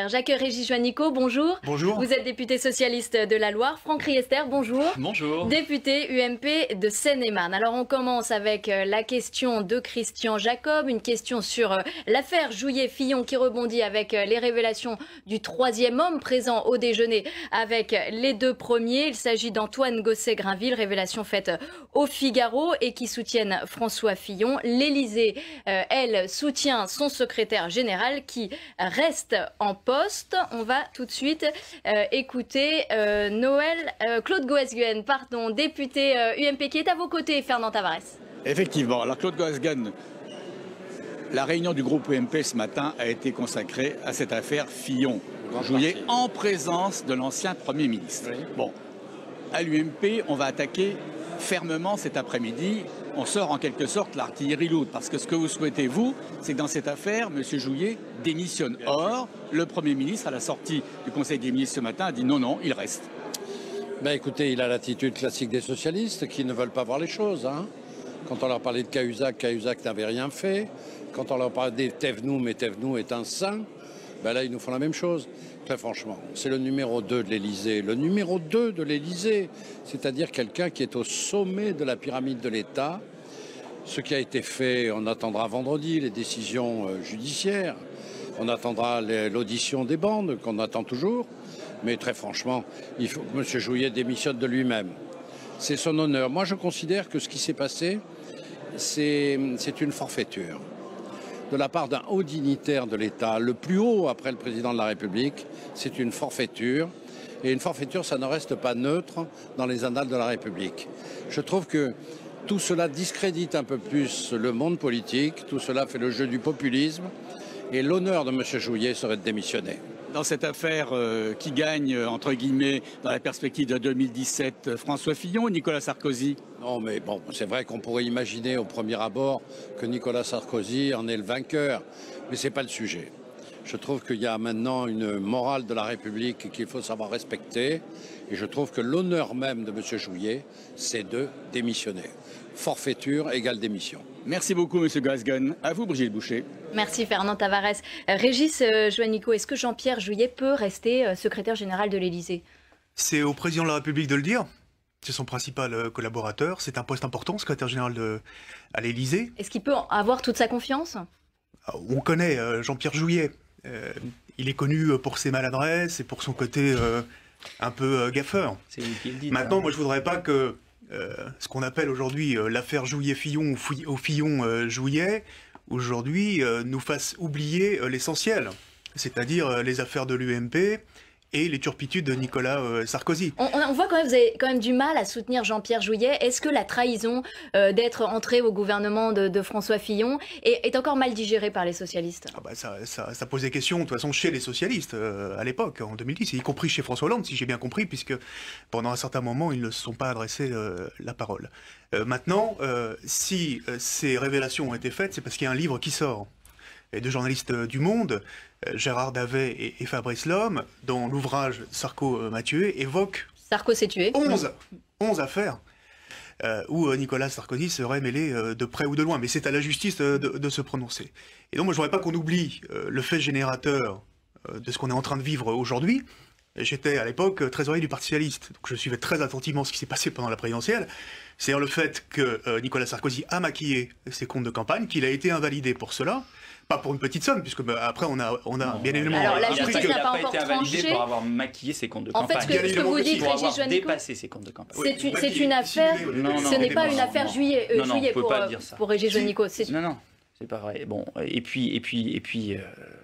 Jacques-Régis Juanico, bonjour. Bonjour. Vous êtes député socialiste de la Loire. Franck Riester, bonjour. Bonjour. Député UMP de Seine-et-Marne. Alors on commence avec la question de Christian Jacob, une question sur l'affaire Jouyet-Fillon qui rebondit avec les révélations du troisième homme présent au déjeuner avec les deux premiers. Il s'agit d'Antoine Gosset-Grainville, révélation faite au Figaro et qui soutiennent François Fillon. L'Élysée, elle, soutient son secrétaire général qui reste en poste. On va tout de suite écouter Claude Goesguen, député UMP, qui est à vos côtés, Fernand Tavares. Effectivement, alors Claude Goesguen, la réunion du groupe UMP ce matin a été consacrée à cette affaire Fillon-Jouyet en présence de l'ancien Premier ministre. Oui. Bon, à l'UMP, on va attaquer fermement cet après-midi. On sort en quelque sorte l'artillerie lourde, parce que ce que vous souhaitez, vous, c'est que dans cette affaire, M. Jouyet démissionne. Or, le Premier ministre, à la sortie du Conseil des ministres ce matin, a dit non, non, il reste. Ben écoutez, il a l'attitude classique des socialistes qui ne veulent pas voir les choses. Hein. Quand on leur parlait de Cahuzac, Cahuzac n'avait rien fait. Quand on leur parlait des Thévenoud, mais Thévenoud est un saint, ben là, ils nous font la même chose. Très franchement, c'est le numéro 2 de l'Élysée. Le numéro 2 de l'Élysée, c'est-à-dire quelqu'un qui est au sommet de la pyramide de l'État. Ce qui a été fait, on attendra vendredi les décisions judiciaires. On attendra l'audition des bandes, qu'on attend toujours. Mais très franchement, il faut que M. Jouyet démissionne de lui-même. C'est son honneur. Moi, je considère que ce qui s'est passé, c'est une forfaiture de la part d'un haut dignitaire de l'État, le plus haut après le président de la République. C'est une forfaiture. Et une forfaiture, ça ne reste pas neutre dans les annales de la République. Je trouve que tout cela discrédite un peu plus le monde politique. Tout cela fait le jeu du populisme. Et l'honneur de M. Jouyet serait de démissionner. Dans cette affaire qui gagne, entre guillemets, dans la perspective de 2017, François Fillon ou Nicolas Sarkozy? Non, mais bon, c'est vrai qu'on pourrait imaginer au premier abord que Nicolas Sarkozy en est le vainqueur, mais ce n'est pas le sujet. Je trouve qu'il y a maintenant une morale de la République qu'il faut savoir respecter, et je trouve que l'honneur même de M. Jouyet, c'est de démissionner. Forfaiture égale démission. Merci beaucoup, M. Goesguen. À vous, Brigitte Boucher. Merci, Fernand Tavares. Régis Juanico, est-ce que Jean-Pierre Jouyet peut rester secrétaire général de l'Élysée? C'est au président de la République de le dire. C'est son principal collaborateur. C'est un poste important, secrétaire général à l'Élysée. Est-ce qu'il peut avoir toute sa confiance? On connaît Jean-Pierre Jouyet. Il est connu pour ses maladresses et pour son côté un peu gaffeur. C'est lui qui le dit. Maintenant, moi, je voudrais pas que ce qu'on appelle aujourd'hui l'affaire Jouyet-Fillon ou Fillon-Jouyet, aujourd'hui, nous fasse oublier l'essentiel, c'est-à-dire les affaires de l'UMP et les turpitudes de Nicolas Sarkozy. On voit quand même, vous avez quand même du mal à soutenir Jean-Pierre Jouyet. Est-ce que la trahison d'être entré au gouvernement de François Fillon est encore mal digérée par les socialistes? Ça pose des questions, de toute façon, chez les socialistes, à l'époque, en 2010, y compris chez François Hollande, si j'ai bien compris, puisque pendant un certain moment, ils ne se sont pas adressés la parole. Maintenant, si ces révélations ont été faites, c'est parce qu'il y a un livre qui sort. Et deux journalistes du Monde, Gérard Davet et Fabrice Lhomme, dans l'ouvrage Sarko m'a tué, évoquent Sarko s'est tué. 11 affaires où Nicolas Sarkozy serait mêlé de près ou de loin. Mais c'est à la justice de se prononcer. Et donc moi je ne voudrais pas qu'on oublie le fait générateur de ce qu'on est en train de vivre aujourd'hui. J'étais à l'époque trésorier du Parti socialiste, donc je suivais très attentivement ce qui s'est passé pendant la présidentielle. C'est-à-dire le fait que Nicolas Sarkozy a maquillé ses comptes de campagne, qu'il a été invalidé pour cela. Pas pour une petite somme, puisque après on a bien évidemment... Alors la justice n'a pas été encore invalidé tranché. pour avoir maquillé ses comptes de En campagne. fait, ce que vous dites, pour Régis avoir Juanico, dépassé ses comptes de campagne. c'est une affaire... Ce n'est pas une affaire Jouyet pour Régis Juanico. Non, c'est pas vrai. Bon, et puis,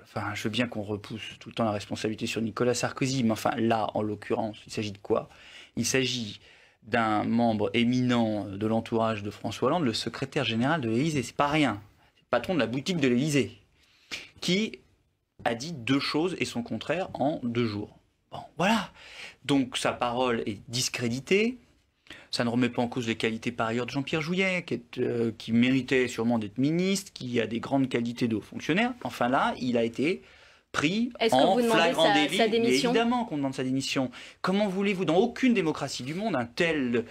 enfin, je veux bien qu'on repousse tout le temps la responsabilité sur Nicolas Sarkozy, mais enfin là, en l'occurrence, il s'agit de quoi? Il s'agit d'un membre éminent de l'entourage de François Hollande, le secrétaire général de l'Élysée. C'est pas rien. C'est le patron de la boutique de l'Élysée, qui a dit deux choses et son contraire en 2 jours. Bon, voilà. Donc sa parole est discréditée. Ça ne remet pas en cause les qualités par ailleurs de Jean-Pierre Jouyet, qui méritait sûrement d'être ministre, qui a des grandes qualités de haut fonctionnaire. Enfin là, il a été pris en flagrant délit. Sa démission? Évidemment qu'on demande sa démission. Comment voulez-vous, dans aucune démocratie du monde, un tel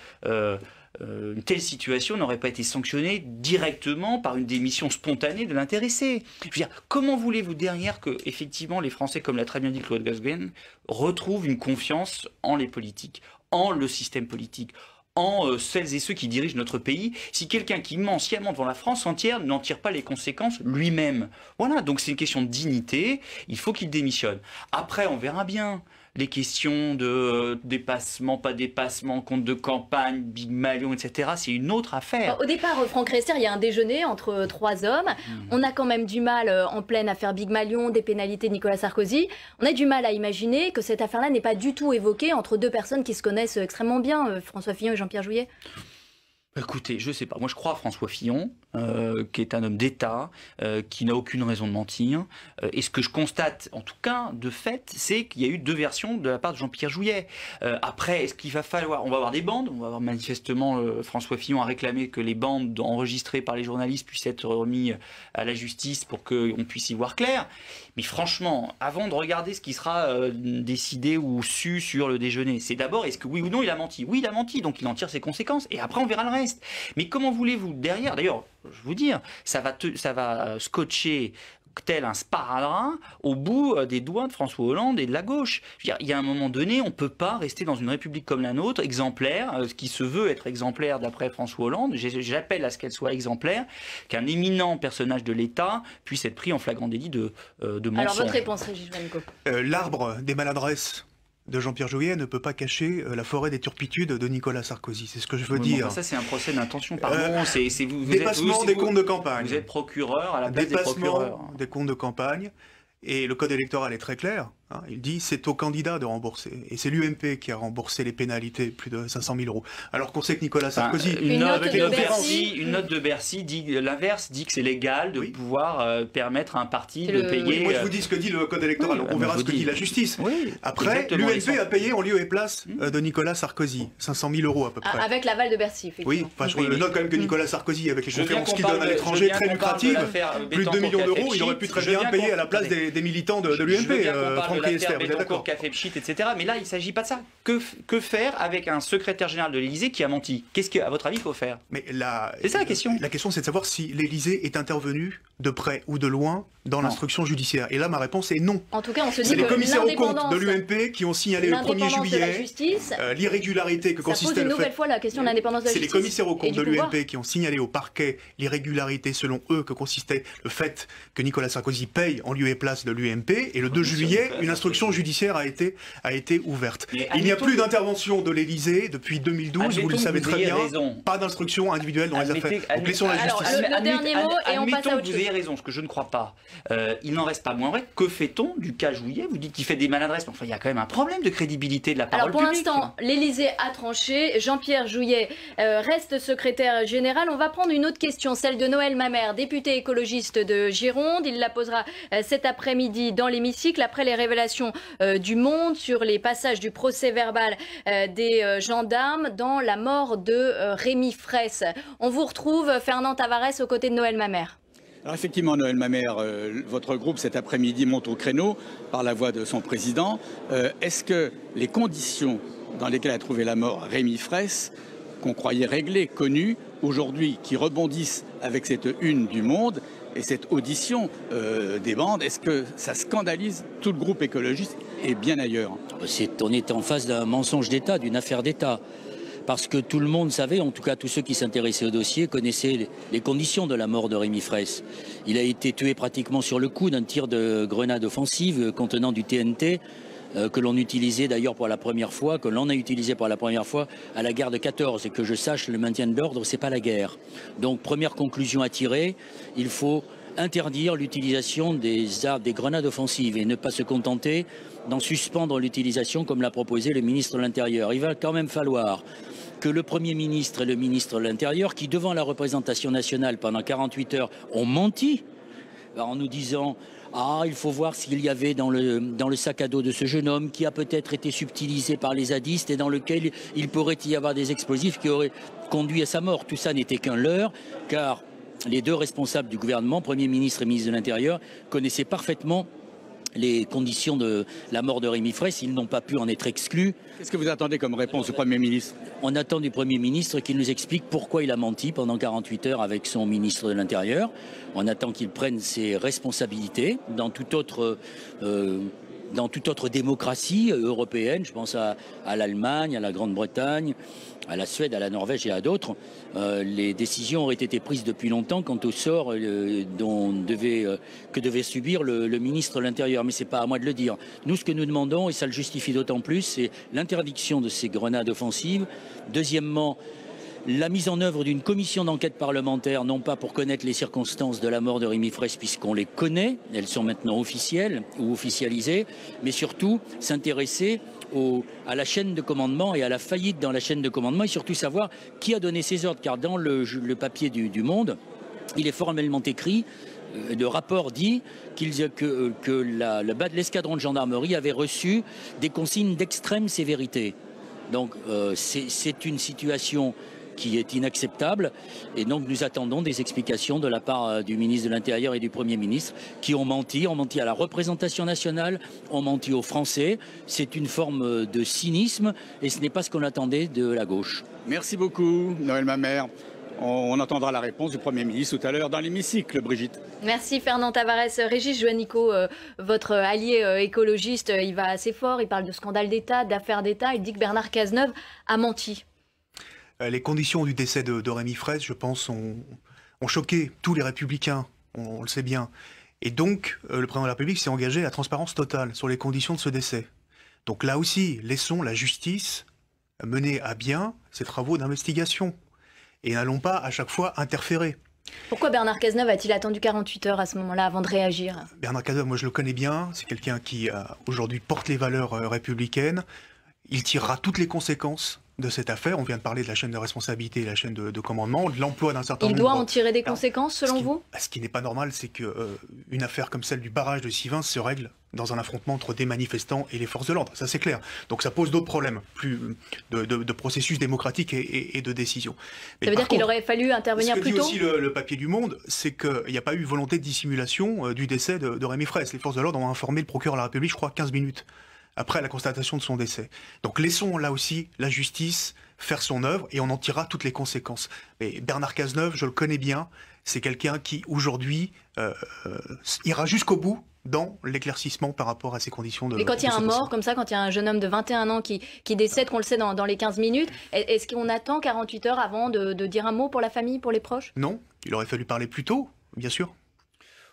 une telle situation n'aurait pas été sanctionnée directement par une démission spontanée de l'intéressé. Je veux dire, comment voulez-vous derrière que, effectivement, les Français, comme l'a très bien dit Claude Gosguen, retrouvent une confiance en les politiques, en le système politique, en celles et ceux qui dirigent notre pays, si quelqu'un qui ment sciemment devant la France entière n'en tire pas les conséquences lui-même. Voilà, donc c'est une question de dignité, il faut qu'il démissionne. Après, on verra bien. Les questions de dépassement, pas dépassement, compte de campagne, Big Malion, etc., c'est une autre affaire. Au départ, Franck Riester, il y a un déjeuner entre 3 hommes. On a quand même du mal, en pleine affaire Big Malion, des pénalités de Nicolas Sarkozy, on a du mal à imaginer que cette affaire-là n'est pas du tout évoquée entre 2 personnes qui se connaissent extrêmement bien, François Fillon et Jean-Pierre Jouyet. Écoutez, je sais pas. Moi, je crois à François Fillon, qui est un homme d'État, qui n'a aucune raison de mentir. Et ce que je constate, en tout cas, de fait, c'est qu'il y a eu 2 versions de la part de Jean-Pierre Jouyet. Après, est-ce qu'il va falloir... On va avoir des bandes. On va avoir manifestement... François Fillon a réclamé que les bandes enregistrées par les journalistes puissent être remises à la justice pour qu'on puisse y voir clair. Mais franchement, avant de regarder ce qui sera décidé ou su sur le déjeuner, c'est d'abord, est-ce que oui ou non il a menti? Oui, il a menti, donc il en tire ses conséquences. Et après, on verra le reste. Mais comment voulez-vous derrière, d'ailleurs, je vous dire, ça va scotcher tel un sparadrap au bout des doigts de François Hollande et de la gauche. Je veux dire, il y a un moment donné, on ne peut pas rester dans une république comme la nôtre, exemplaire, ce qui se veut être exemplaire d'après François Hollande. J'appelle à ce qu'elle soit exemplaire, qu'un éminent personnage de l'État puisse être pris en flagrant délit de mensonge. Alors votre réponse, Régis Juanico. L'arbre des maladresses de Jean-Pierre Jouyet ne peut pas cacher la forêt des turpitudes de Nicolas Sarkozy. C'est ce que je veux dire. Enfin, ça, c'est un procès d'intention, pardon. Dépassement des comptes de campagne. Vous êtes procureur à la place des procureurs. Dépassement des comptes de campagne. Et le code électoral est très clair. Hein, il dit c'est au candidat de rembourser. Et c'est l'UMP qui a remboursé les pénalités, plus de 500 000 €. Alors qu'on sait que Nicolas Sarkozy... Une note de Bercy dit l'inverse, dit que c'est légal de pouvoir permettre à un parti de payer... Oui, moi je vous dis ce que dit le code électoral, on verra ce que dit la justice. Oui, après, l'UMP a payé en lieu et place de Nicolas Sarkozy, 500 000 € à peu près. Avec l'aval de Bercy, effectivement. Oui, enfin, je note quand même que Nicolas Sarkozy, avec les conférences qu'il donne à l'étranger très lucratives, plus de 2 millions d'euros, il aurait pu très bien payer à la place des militants de l'UMP, Franck Riester, vous êtes d'accord ? Café Pchit, etc. Mais là, il ne s'agit pas de ça. Que faire avec un secrétaire général de l'Élysée qui a menti? Qu'est-ce qu'à votre avis, il faut faire? C'est ça la question. La question, c'est de savoir si l'Élysée est intervenu de près ou de loin dans l'instruction judiciaire. Et là, ma réponse est non. En tout cas, on se dit c'est que les commissaires aux comptes de l'UMP qui ont signalé le 1er juillet l'irrégularité que consistait le fait... Ça pose une nouvelle fois la question de l'indépendance de la justice. C'est les commissaires aux comptes de l'UMP qui ont signalé au parquet l'irrégularité selon eux que consistait le fait que Nicolas Sarkozy paye en lieu et place de l'UMP. Et le 2 juillet, une instruction judiciaire a été ouverte. Il n'y a plus d'intervention de l'Élysée depuis 2012, vous le savez très bien. Pas d'instruction individuelle dans les affaires. Donc laissons la justice. Le dernier mot et on passe à autre chose. Vous ayez raison, ce que je ne crois pas. Il n'en reste pas moins vrai. Que fait-on du cas Jouyet? Vous dites qu'il fait des maladresses, mais enfin, il y a quand même un problème de crédibilité de la parole publique. Alors pour l'instant, l'Élysée a tranché. Jean-Pierre Jouyet reste secrétaire général. On va prendre une autre question, celle de Noël Mamère, député écologiste de Gironde. Il la posera cet après-midi dans l'hémicycle après les révélations du Monde sur les passages du procès verbal des gendarmes dans la mort de Rémi Fraisse. On vous retrouve, Fernand Tavares, aux côtés de Noël Mamère. Alors effectivement, Noël Mamère, votre groupe cet après-midi monte au créneau par la voix de son président. Est-ce que les conditions dans lesquelles a trouvé la mort Rémi Fraisse, qu'on croyait réglées, connues, aujourd'hui qui rebondissent avec cette une du Monde et cette audition des bandes, est-ce que ça scandalise tout le groupe écologiste et bien ailleurs? On est en face d'un mensonge d'État, d'une affaire d'État. Parce que tout le monde savait, en tout cas tous ceux qui s'intéressaient au dossier, connaissaient les conditions de la mort de Rémi Fraisse. Il a été tué pratiquement sur le coup d'un tir de grenade offensive contenant du TNT, que l'on utilisait d'ailleurs pour la première fois, que l'on a utilisé pour la première fois à la guerre de 14. Et que je sache, le maintien de l'ordre, c'est pas la guerre. Donc première conclusion à tirer, il faut interdire l'utilisation des grenades offensives et ne pas se contenter d'en suspendre l'utilisation comme l'a proposé le ministre de l'Intérieur. Il va quand même falloir que le Premier ministre et le ministre de l'Intérieur, qui devant la représentation nationale pendant 48 heures ont menti en nous disant « Ah, il faut voir s'il y avait dans le sac à dos de ce jeune homme qui a peut-être été subtilisé par les zadistes et dans lequel il pourrait y avoir des explosifs qui auraient conduit à sa mort. » Tout ça n'était qu'un leurre, car les 2 responsables du gouvernement, Premier ministre et ministre de l'Intérieur, connaissaient parfaitement les conditions de la mort de Rémi Fraisse, ils n'ont pas pu en être exclus. Qu'est-ce que vous attendez comme réponse du Premier ministre? On attend du Premier ministre qu'il nous explique pourquoi il a menti pendant 48 heures avec son ministre de l'Intérieur. On attend qu'il prenne ses responsabilités dans toute autre démocratie européenne. Je pense à l'Allemagne, à la Grande-Bretagne, à la Suède, à la Norvège et à d'autres. Les décisions auraient été prises depuis longtemps quant au sort que devait subir le ministre de l'Intérieur. Mais ce n'est pas à moi de le dire. Nous, ce que nous demandons, et ça le justifie d'autant plus, c'est l'interdiction de ces grenades offensives. Deuxièmement, la mise en œuvre d'une commission d'enquête parlementaire, non pas pour connaître les circonstances de la mort de Rémi Fraisse, puisqu'on les connaît, elles sont maintenant officielles ou officialisées, mais surtout s'intéresser à la chaîne de commandement et à la faillite dans la chaîne de commandement, et surtout savoir qui a donné ces ordres, car dans le papier du Monde, il est formellement écrit, le rapport dit que l'escadron de gendarmerie avait reçu des consignes d'extrême sévérité. Donc c'est une situation qui est inacceptable, et donc nous attendons des explications de la part du ministre de l'Intérieur et du Premier ministre qui ont menti à la représentation nationale, ont menti aux Français. C'est une forme de cynisme et ce n'est pas ce qu'on attendait de la gauche. Merci beaucoup, Noël Mamère. On entendra la réponse du Premier ministre tout à l'heure dans l'hémicycle, Brigitte. Merci Fernand Tavares. Régis Juanico, votre allié écologiste, il va assez fort, il parle de scandale d'État, d'affaires d'État, il dit que Bernard Cazeneuve a menti. Les conditions du décès de Rémi Fraisse, je pense, ont choqué tous les républicains, on le sait bien. Et donc, le président de la République s'est engagé à la transparence totale sur les conditions de ce décès. Donc là aussi, laissons la justice mener à bien ses travaux d'investigation. Et n'allons pas à chaque fois interférer. Pourquoi Bernard Cazeneuve a-t-il attendu 48 heures à ce moment-là avant de réagir? Bernard Cazeneuve, moi je le connais bien, c'est quelqu'un qui aujourd'hui porte les valeurs républicaines. Il tirera toutes les conséquences de cette affaire. On vient de parler de la chaîne de responsabilité et la chaîne de commandement, de l'emploi d'un certain nombre... Il doit en tirer des conséquences, selon vous? Ce qui n'est pas normal, c'est qu'une affaire comme celle du barrage de Sivins se règle dans un affrontement entre des manifestants et les forces de l'ordre. Ça, c'est clair. Donc ça pose d'autres problèmes, plus de processus démocratique et de décision. Mais ça veut dire qu'il aurait fallu intervenir plus tôt? Ce que dit aussi le papier du Monde, c'est qu'il n'y a pas eu volonté de dissimulation du décès de Rémi Fraisse. Les forces de l'ordre ont informé le procureur de la République, je crois, 15 minutes après la constatation de son décès. Donc laissons là aussi la justice faire son œuvre et on en tirera toutes les conséquences. Mais Bernard Cazeneuve, je le connais bien, c'est quelqu'un qui aujourd'hui ira jusqu'au bout dans l'éclaircissement par rapport à ces conditions de... Mais quand il y a un mort comme ça, quand il y a un jeune homme de 21 ans qui décède, qu'on le sait dans les 15 minutes, est-ce qu'on attend 48 heures avant de dire un mot pour la famille, pour les proches? Non, il aurait fallu parler plus tôt, bien sûr.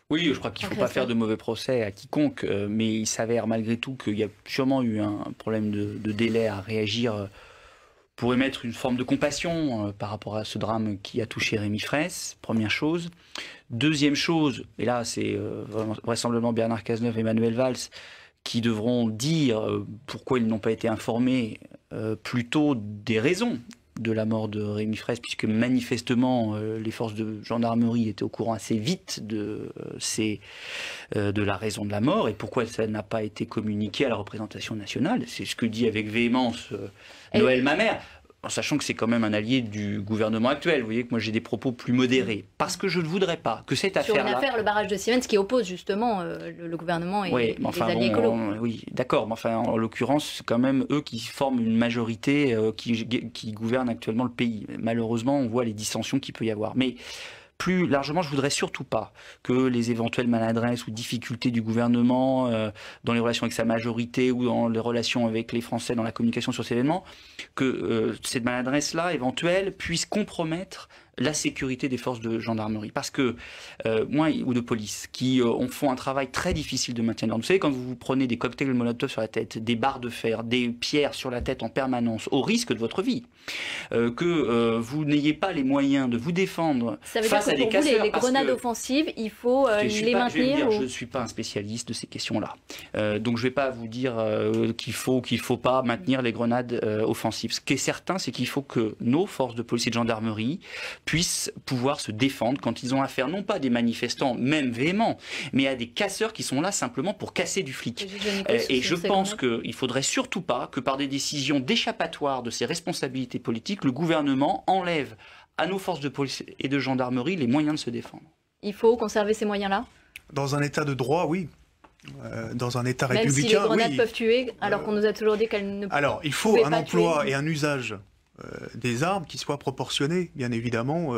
Oui, je crois qu'il ne faut pas faire de mauvais procès à quiconque, mais il s'avère malgré tout qu'il y a sûrement eu un problème de délai à réagir pour émettre une forme de compassion par rapport à ce drame qui a touché Rémi Fraisse, première chose. Deuxième chose, et là c'est vraisemblablement Bernard Cazeneuve et Manuel Valls qui devront dire pourquoi ils n'ont pas été informés plus tôt des raisons de la mort de Rémi Fraisse, puisque manifestement les forces de gendarmerie étaient au courant assez vite de la raison de la mort et pourquoi ça n'a pas été communiqué à la représentation nationale. C'est ce que dit avec véhémence Noël Mamère, en sachant que c'est quand même un allié du gouvernement actuel. Vous voyez que moi j'ai des propos plus modérés, parce que je ne voudrais pas que cette affaire-là... Sur une affaire, le barrage de Sivens, qui oppose justement le gouvernement et les alliés écolos. Oui, d'accord, mais enfin en l'occurrence, c'est quand même eux qui forment une majorité qui gouverne actuellement le pays. Malheureusement, on voit les dissensions qu'il peut y avoir. Mais plus largement, je voudrais surtout pas que les éventuelles maladresses ou difficultés du gouvernement dans les relations avec sa majorité ou dans les relations avec les Français dans la communication sur ces événements, que cette maladresse-là éventuelle puisse compromettre la sécurité des forces de gendarmerie. Parce que, ou de police, qui font un travail très difficile de maintien de l'ordre. Vous savez, quand vous prenez des cocktails Molotov sur la tête, des barres de fer, des pierres sur la tête en permanence, au risque de votre vie, que vous n'ayez pas les moyens de vous défendre face à des casseurs... Ça veut dire que pour vous, les grenades offensives, il faut les maintenir Je ne suis pas un spécialiste de ces questions-là. Donc je ne vais pas vous dire qu'il faut pas maintenir les grenades offensives. Ce qui est certain, c'est qu'il faut que nos forces de police et de gendarmerie puissent pouvoir se défendre quand ils ont affaire non pas à des manifestants, même véhéments, mais à des casseurs qui sont là simplement pour casser du flic. Et je pense qu'il ne faudrait surtout pas que par des décisions d'échappatoire de ses responsabilités politiques, le gouvernement enlève à nos forces de police et de gendarmerie les moyens de se défendre. Il faut conserver ces moyens-là? Dans un état de droit, oui. dans un État Même républicain. si les grenades oui. peuvent tuer, alors qu'on nous a toujours dit qu'elles ne Alors, il faut pouvaient un pas emploi tuer. et un usage des armes qui soient proportionnés, bien évidemment,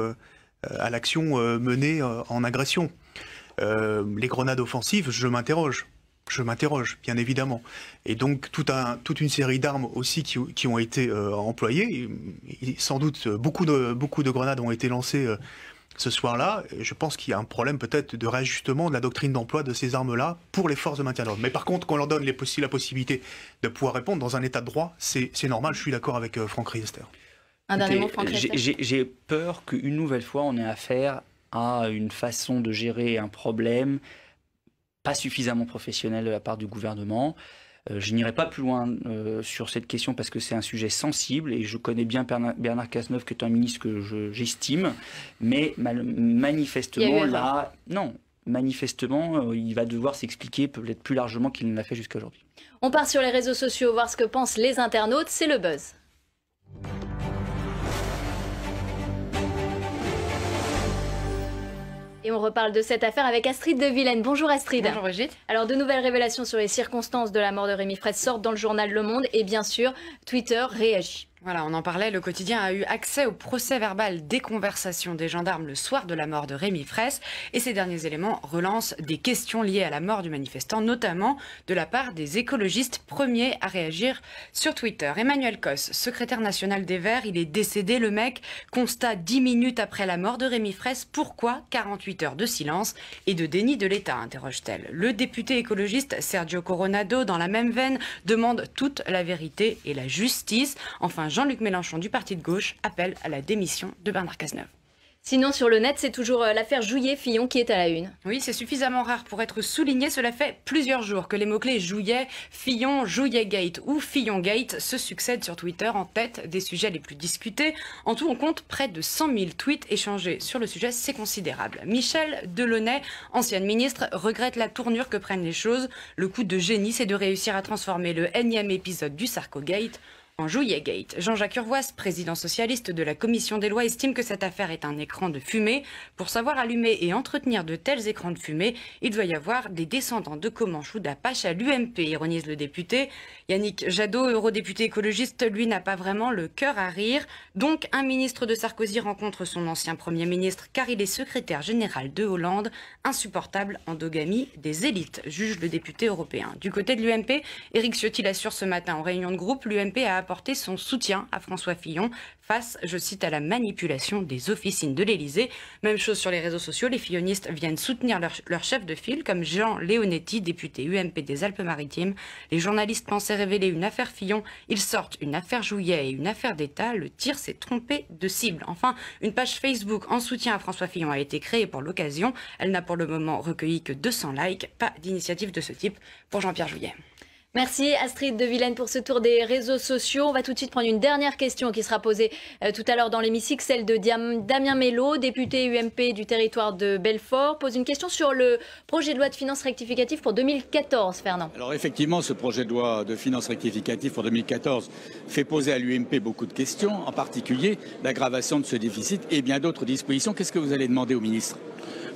à l'action menée en agression. Les grenades offensives, je m'interroge, bien évidemment. Et donc, toute une série d'armes aussi qui ont été employées. Et sans doute, beaucoup de grenades ont été lancées ce soir-là. Et je pense qu'il y a un problème peut-être de réajustement de la doctrine d'emploi de ces armes-là pour les forces de maintien de l'ordre. Mais par contre, qu'on leur donne la possibilité de pouvoir répondre dans un état de droit, c'est normal. Je suis d'accord avec Franck Riester. Un dernier mot, Écoutez, Franck Riester. j'ai peur qu'une nouvelle fois, on ait affaire à une façon de gérer un problème pas suffisamment professionnel de la part du gouvernement. Je n'irai pas plus loin sur cette question parce que c'est un sujet sensible et je connais bien Bernard Cazeneuve qui est un ministre que j'estime, mais manifestement là, non, manifestement il va devoir s'expliquer peut-être plus largement qu'il ne l'a fait jusqu'à aujourd'hui. On part sur les réseaux sociaux voir ce que pensent les internautes, c'est le buzz. Et on reparle de cette affaire avec Astrid de Vilaine. Bonjour Astrid. Bonjour Brigitte. Alors de nouvelles révélations sur les circonstances de la mort de Rémi Fraisse sortent dans le journal Le Monde et bien sûr Twitter réagit. Voilà, on en parlait, le quotidien a eu accès au procès-verbal des conversations des gendarmes le soir de la mort de Rémi Fraisse et ces derniers éléments relancent des questions liées à la mort du manifestant, notamment de la part des écologistes premiers à réagir sur Twitter. Emmanuel Cos, secrétaire national des Verts, il est décédé, le mec, constat 10 minutes après la mort de Rémi Fraisse. Pourquoi 48 heures de silence et de déni de l'État, interroge-t-elle. Le député écologiste Sergio Coronado, dans la même veine, demande toute la vérité et la justice. Enfin, Jean-Luc Mélenchon du parti de gauche appelle à la démission de Bernard Cazeneuve. Sinon, sur le net, c'est toujours l'affaire Jouillet-Fillon qui est à la une. Oui, c'est suffisamment rare pour être souligné. Cela fait plusieurs jours que les mots-clés Jouillet, Fillon, Jouillet-gate ou Fillon-gate se succèdent sur Twitter en tête des sujets les plus discutés. En tout, on compte près de 100 000 tweets échangés sur le sujet. C'est considérable. Michel Delaunay, ancienne ministre, regrette la tournure que prennent les choses. Le coup de génie, c'est de réussir à transformer le énième épisode du Sarko-gate en Jouillet-gate. Jean-Jacques Urvoas, président socialiste de la commission des lois, estime que cette affaire est un écran de fumée. Pour savoir allumer et entretenir de tels écrans de fumée, il doit y avoir des descendants de Comanches ou d'Apache à l'UMP, ironise le député. Yannick Jadot, eurodéputé écologiste, lui n'a pas vraiment le cœur à rire. Donc un ministre de Sarkozy rencontre son ancien Premier ministre car il est secrétaire général de Hollande. Insupportable endogamie des élites, juge le député européen. Du côté de l'UMP, Éric Ciotti l'assure ce matin en réunion de groupe, l'UMP a apporté son soutien à François Fillon face, je cite, à la manipulation des officines de l'Élysée. Même chose sur les réseaux sociaux, les fillonistes viennent soutenir leur chef de file, comme Jean Leonetti, député UMP des Alpes-Maritimes. Les journalistes pensaient révéler une affaire Fillon, ils sortent une affaire Jouillet et une affaire d'État. Le tir s'est trompé de cible. Enfin, une page Facebook en soutien à François Fillon a été créée pour l'occasion. Elle n'a pour le moment recueilli que 200 likes. Pas d'initiative de ce type pour Jean-Pierre Jouillet. Merci Astrid de Vilaine pour ce tour des réseaux sociaux. On va tout de suite prendre une dernière question qui sera posée tout à l'heure dans l'hémicycle, celle de Damien Mello, député UMP du territoire de Belfort, pose une question sur le projet de loi de finances rectificative pour 2014, Fernand. Alors effectivement, ce projet de loi de finances rectificative pour 2014 fait poser à l'UMP beaucoup de questions, en particulier l'aggravation de ce déficit et bien d'autres dispositions. Qu'est-ce que vous allez demander au ministre ?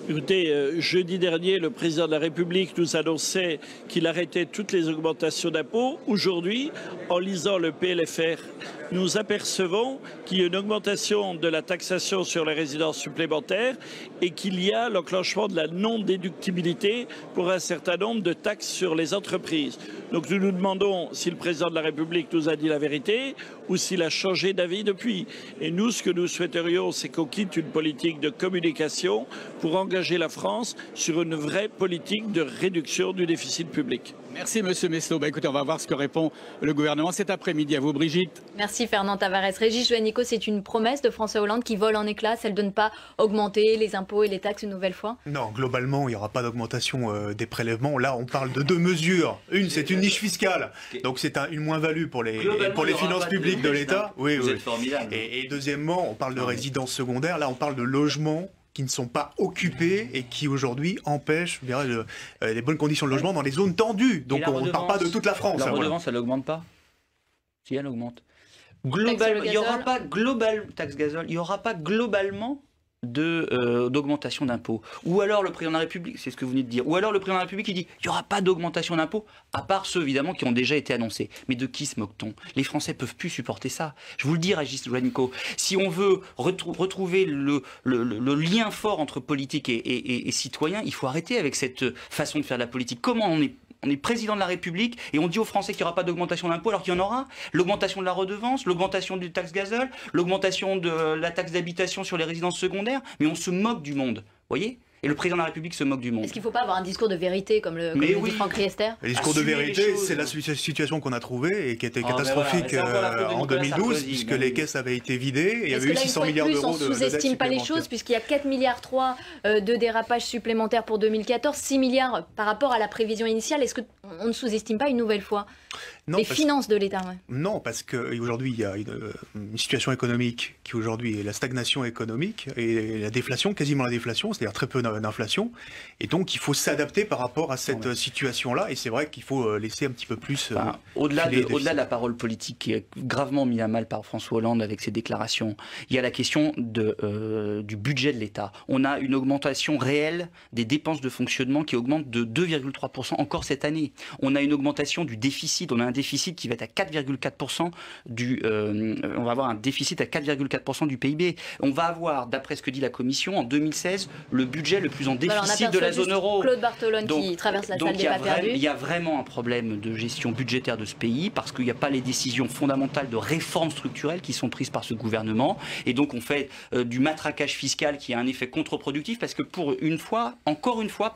Écoutez, jeudi dernier, le président de la République nous annonçait qu'il arrêtait toutes les augmentations d'impôts. Aujourd'hui, en lisant le PLFR, nous apercevons qu'il y a une augmentation de la taxation sur les résidences supplémentaires et qu'il y a l'enclenchement de la non-déductibilité pour un certain nombre de taxes sur les entreprises. Donc nous nous demandons si le président de la République nous a dit la vérité ou s'il a changé d'avis depuis. Et nous, ce que nous souhaiterions, c'est qu'on quitte une politique de communication pour engager la France sur une vraie politique de réduction du déficit public. Merci Monsieur Messot. Écoutez, on va voir ce que répond le gouvernement cet après-midi. À vous Brigitte. Merci Fernand Tavares. Régis Juanico, c'est une promesse de François Hollande qui vole en éclats, celle de ne pas augmenter les impôts et les taxes une nouvelle fois? Non, globalement, il n'y aura pas d'augmentation des prélèvements. Là, on parle de deux mesures. Une, c'est une niche fiscale. Donc c'est une moins-value pour les finances publiques de l'État. Oui, Vous oui. êtes formidable. Et deuxièmement, on parle de résidences secondaires. Là, on parle de logements qui ne sont pas occupés et qui aujourd'hui empêchent les bonnes conditions de logement dans les zones tendues. Donc on ne parle pas de toute la France. La hein, voilà. redevance, elle n'augmente pas? Si, elle augmente. Taxe sur le Il n'y aura gazole. pas taxe gazole, il n'y aura pas globalement d'augmentation d'impôts. Ou alors le président de la République, c'est ce que vous venez de dire, ou alors le président de la République qui dit il n'y aura pas d'augmentation d'impôts, à part ceux évidemment qui ont déjà été annoncés. Mais de qui se moque-t-on? Les Français ne peuvent plus supporter ça. Je vous le dis, Régis Juanico, si on veut retrouver le lien fort entre politique et citoyens, il faut arrêter avec cette façon de faire de la politique. Comment on est président de la République et on dit aux Français qu'il n'y aura pas d'augmentation d'impôts alors qu'il y en aura. L'augmentation de la redevance, l'augmentation du taxe gazole, l'augmentation de la taxe d'habitation sur les résidences secondaires. Mais on se moque du monde, voyez? Et le président de la République se moque du monde. Est-ce qu'il ne faut pas avoir un discours de vérité comme le dit Franck Riester? Le discours de vérité, c'est la situation qu'on a trouvée et qui était catastrophique en 2012, puisque les caisses avaient été vidées et il y avait eu 600 milliards d'euros de dette. On ne sous-estime pas les choses, puisqu'il y a 4,3 milliards de dérapage supplémentaires pour 2014, 6 milliards par rapport à la prévision initiale. Est-ce qu'on ne sous-estime pas une nouvelle fois les finances de l'État? Non, parce qu'aujourd'hui, il y a une situation économique qui aujourd'hui est la stagnation économique et la déflation, quasiment la déflation, c'est-à-dire très peu d'inflation. Et donc, il faut s'adapter par rapport à cette situation-là. Et c'est vrai qu'il faut laisser un petit peu plus... au-delà de la parole politique qui est gravement mise à mal par François Hollande avec ses déclarations, il y a la question du budget de l'État. On a une augmentation réelle des dépenses de fonctionnement qui augmente de 2,3% encore cette année. On a une augmentation du déficit. On a un déficit qui va être à 4,4% on va avoir un déficit à 4,4% du PIB. On va avoir, d'après ce que dit la Commission, en 2016, le budget le plus en déficit de la zone euro. Claude Bartolone qui traverse la salle des pas perdus. Il y a vraiment un problème de gestion budgétaire de ce pays parce qu'il n'y a pas les décisions fondamentales de réformes structurelles qui sont prises par ce gouvernement. Et donc on fait du matraquage fiscal qui a un effet contre-productif parce que encore une fois,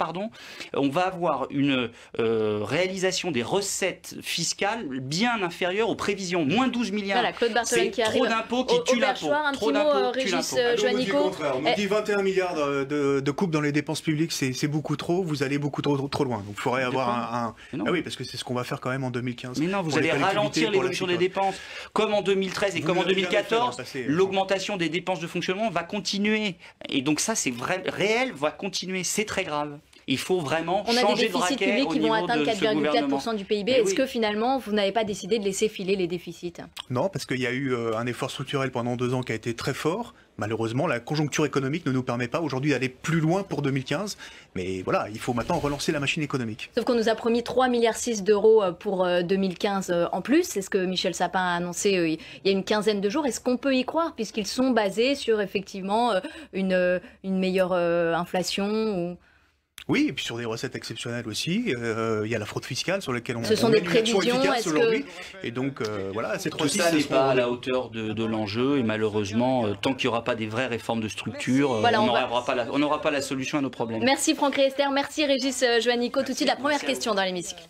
on va avoir une réalisation des recettes fiscales bien inférieure aux prévisions. Moins 12 milliards. Voilà, Claude Bartholone qui arrive. Trop d'impôts qui tuent l'impôt. Un petit mot, Régis Juanico. On nous dit 21 milliards de coupe dans les dépenses publiques, c'est beaucoup trop, vous allez beaucoup trop loin. Donc il faudrait avoir Ah oui, parce que c'est ce qu'on va faire quand même en 2015. Mais non, vous allez ralentir l'évolution des dépenses. Comme en 2013 et comme en 2014, l'augmentation des dépenses de fonctionnement va continuer. Et donc ça, c'est réel, va continuer. C'est très grave. Il faut vraiment changer de braquet au niveau de ce gouvernement. On a des déficits publics qui vont atteindre 4,4% du PIB. Est-ce que finalement, vous n'avez pas décidé de laisser filer les déficits? Non, parce qu'il y a eu un effort structurel pendant 2 ans qui a été très fort. Malheureusement, la conjoncture économique ne nous permet pas aujourd'hui d'aller plus loin pour 2015. Mais voilà, il faut maintenant relancer la machine économique. Sauf qu'on nous a promis 3,6 milliards d'euros pour 2015 en plus. C'est ce que Michel Sapin a annoncé il y a une quinzaine de jours. Est-ce qu'on peut y croire puisqu'ils sont basés sur effectivement une meilleure inflation Oui, et puis sur des recettes exceptionnelles aussi. Il y a la fraude fiscale sur laquelle Ce sont des prévisions aujourd'hui. Et donc, voilà, c'est tout ça n'est pas à la hauteur de l'enjeu. Et malheureusement, tant qu'il n'y aura pas des vraies réformes de structure, on n'aura pas la solution à nos problèmes. Merci Franck Riester, merci Régis Juanico. Tout de suite, la première question dans l'hémicycle.